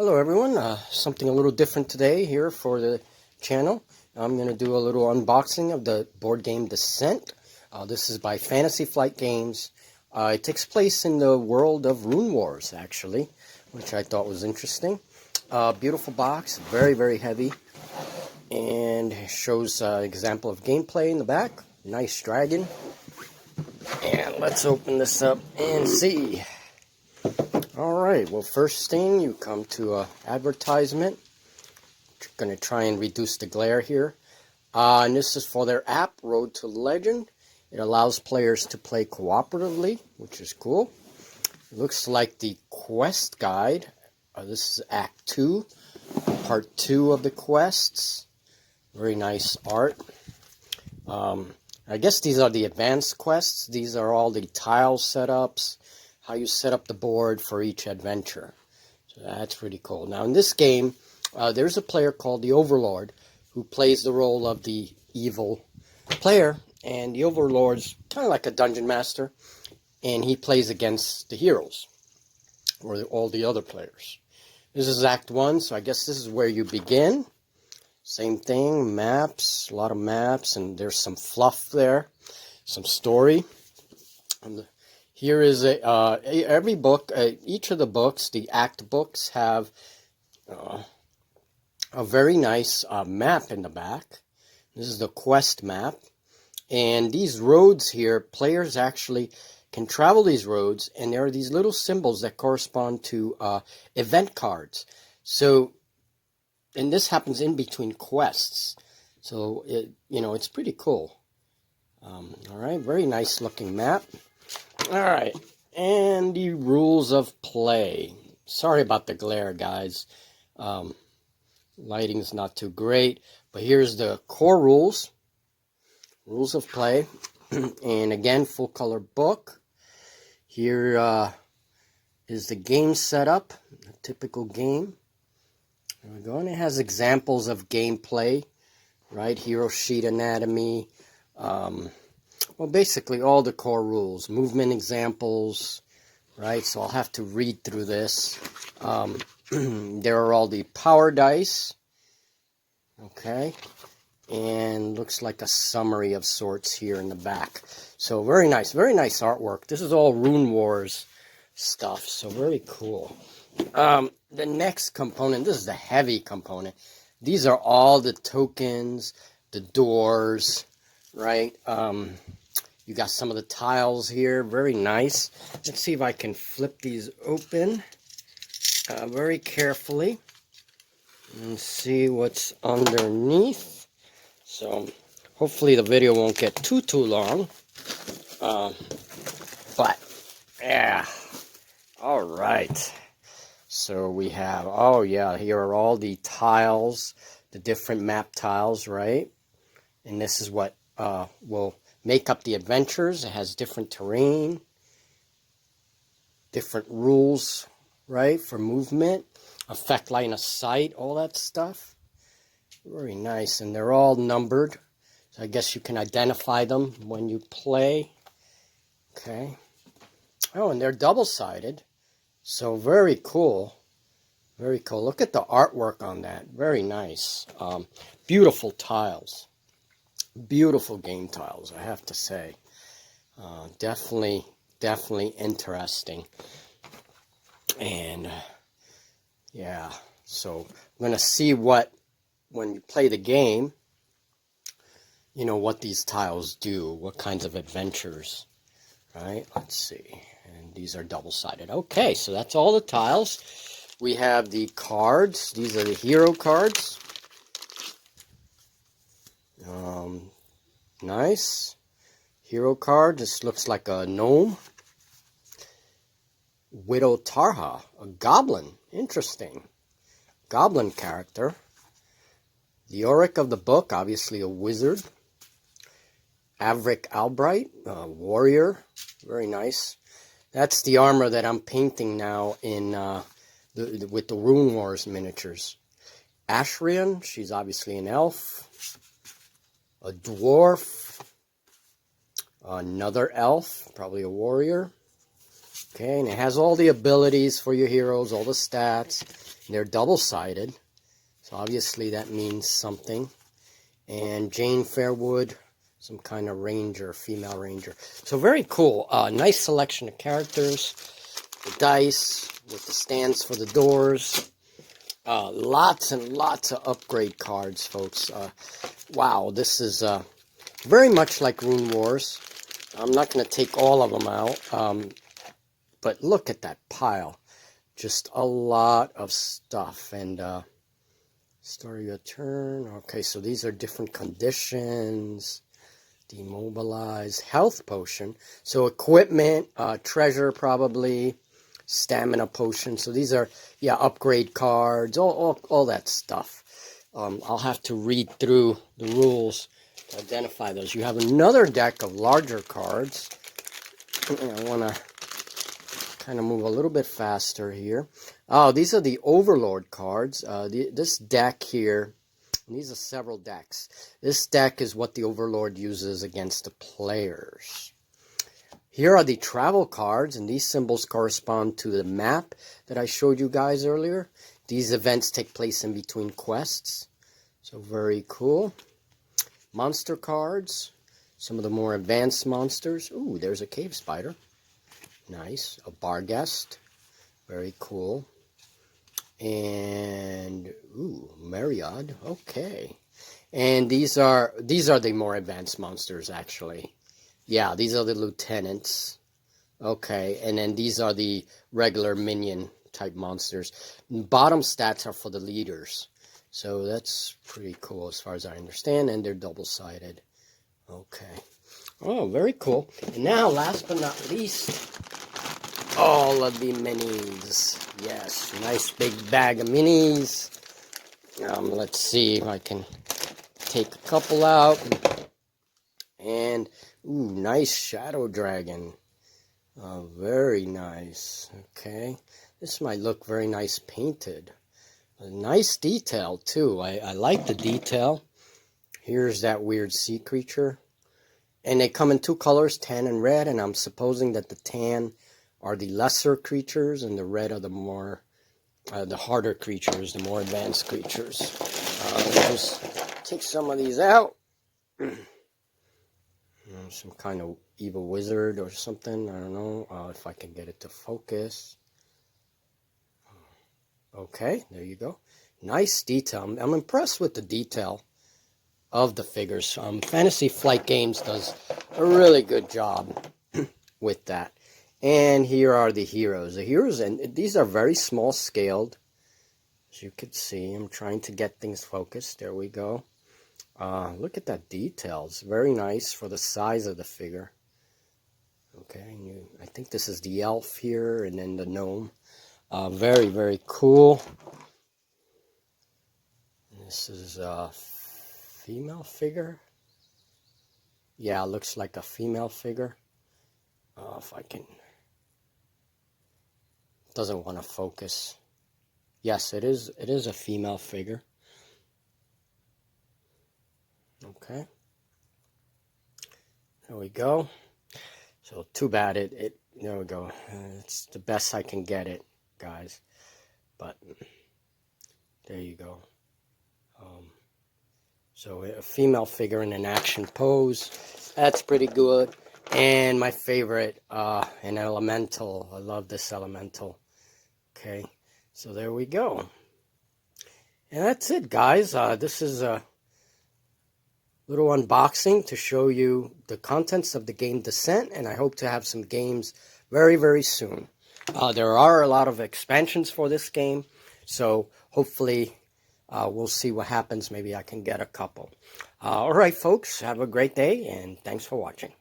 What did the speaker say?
Hello everyone, something a little different today here for the channel. I'm going to do a little unboxing of the board game Descent. This is by Fantasy Flight Games. It takes place in the world of Rune Wars, actually, which I thought was interesting. Beautiful box, very, very heavy, and shows an example of gameplay in the back. Nice dragon. And let's open this up and see. Alright, well, first thing, you come to an advertisement. Going to try and reduce the glare here. And this is for their app, Road to Legend. It allows players to play cooperatively, which is cool. It looks like the quest guide. This is Act 2, Part 2 of the quests. Very nice art. I guess these are the advanced quests. These are all the tile setups, how you set up the board for each adventure. So that's pretty cool. Now in this game, there's a player called the Overlord who plays the role of the evil player. And the Overlord's kind of like a dungeon master. And he plays against the heroes, or all the other players. This is Act 1, so I guess this is where you begin. Same thing, maps, a lot of maps, and there's some fluff there, some story. Here is every book, each of the books, the Act books, have a very nice map in the back. This is the quest map. And these roads here, players actually can travel these roads, and there are these little symbols that correspond to event cards. So, and this happens in between quests. So, it's pretty cool. All right, very nice looking map. All right, and the rules of play. Sorry about the glare, guys. Lighting's not too great, but here's the core rules. Rules of play. And again, full color book. Here is the game setup, a typical game. There we go, and it has examples of gameplay, right? Hero sheet anatomy. Well, basically all the core rules, movement examples, right? So I'll have to read through this. There are all the power dice, okay? And looks like a summary of sorts here in the back. So very nice artwork. This is all Rune Wars stuff, so very cool. The next component, this is the heavy component. These are all the tokens, the doors, right? You got some of the tiles here, very nice. Let's see if I can flip these open very carefully and see what's underneath. So hopefully the video won't get too long. But yeah, all right. So we have, oh yeah, here are all the tiles, the different map tiles, right? And this is what will make up the adventures. It has different terrain, different rules, right, for movement, effect line of sight, all that stuff. Very nice, and they're all numbered. So I guess you can identify them when you play. Okay. Oh, and they're double-sided. So very cool. Very cool. Look at the artwork on that. Very nice. Beautiful tiles. Beautiful game tiles, I have to say. Definitely interesting. And yeah, so I'm going to see when you play the game, what these tiles do, what kinds of adventures, right? Let's see. And these are double-sided. Okay, so that's all the tiles. We have the cards. These are the hero cards. Nice. Hero card. This looks like a gnome. Widow Tarha, a goblin. Interesting. Goblin character. The Auric of the book, obviously a wizard. Avric Albright, a warrior. Very nice. That's the armor that I'm painting now in with the Rune Wars miniatures. Ashrian, she's obviously an elf. A dwarf. Another elf, probably a warrior. Okay, and it has all the abilities for your heroes, all the stats. And they're double-sided, so obviously that means something. And Jane Fairwood, some kind of ranger, female ranger. So very cool. Nice selection of characters. The dice with the stands for the doors. Lots and lots of upgrade cards, folks. Wow, this is very much like Rune Wars. I'm not going to take all of them out, but look at that pile. Just a lot of stuff. And start your turn. Okay, so these are different conditions. Demobilize, health potion. So equipment, treasure probably, stamina potion. So these are, yeah, upgrade cards, all that stuff. I'll have to read through the rules to identify those. You have another deck of larger cards. I want to kind of move a little bit faster here. Oh, these are the Overlord cards. This deck here, and these are several decks. This deck is what the Overlord uses against the players. Here are the travel cards, and these symbols correspond to the map that I showed you guys earlier. These events take place in between quests. So very cool. Monster cards. Some of the more advanced monsters. Ooh, there's a cave spider. Nice. A Barghest. Very cool. And ooh, Myriad. Okay. And these are the more advanced monsters, actually. Yeah, these are the lieutenants. Okay, and then these are the regular minion type monsters. Bottom stats are for the leaders. So that's pretty cool as far as I understand, and they're double-sided. Okay. Oh, very cool. And now, last but not least, all of the minis. Yes, nice big bag of minis. Let's see if I can take a couple out. And, ooh, nice Shadow Dragon. Very nice. Okay. This might look very nice painted. A nice detail, too. I like the detail. Here's that weird sea creature. And they come in two colors, tan and red, and I'm supposing that the tan are the lesser creatures, and the red are the more, the harder creatures, the more advanced creatures. We'll just take some of these out. Some kind of evil wizard or something, I don't know if I can get it to focus. Okay, there you go. Nice detail. I'm impressed with the detail of the figures. Fantasy Flight Games does a really good job with that. And here are the heroes. The heroes, and these are very small scaled. As you can see, I'm trying to get things focused. There we go. Look at that details. Very nice for the size of the figure. Okay, and I think this is the elf here, and then the gnome. Very, very cool. This is a female figure. Yeah, looks like a female figure. If I can... Doesn't want to focus. Yes, it is a female figure. Okay. There we go. So too bad there we go. It's the best I can get it, guys. But there you go. So a female figure in an action pose. That's pretty good. And my favorite, an elemental. I love this elemental. Okay. So there we go. And that's it, guys. This is a little unboxing to show you the contents of the game Descent, and I hope to have some games very, very soon. There are a lot of expansions for this game, so hopefully we'll see what happens. Maybe I can get a couple. All right, folks, have a great day, and thanks for watching.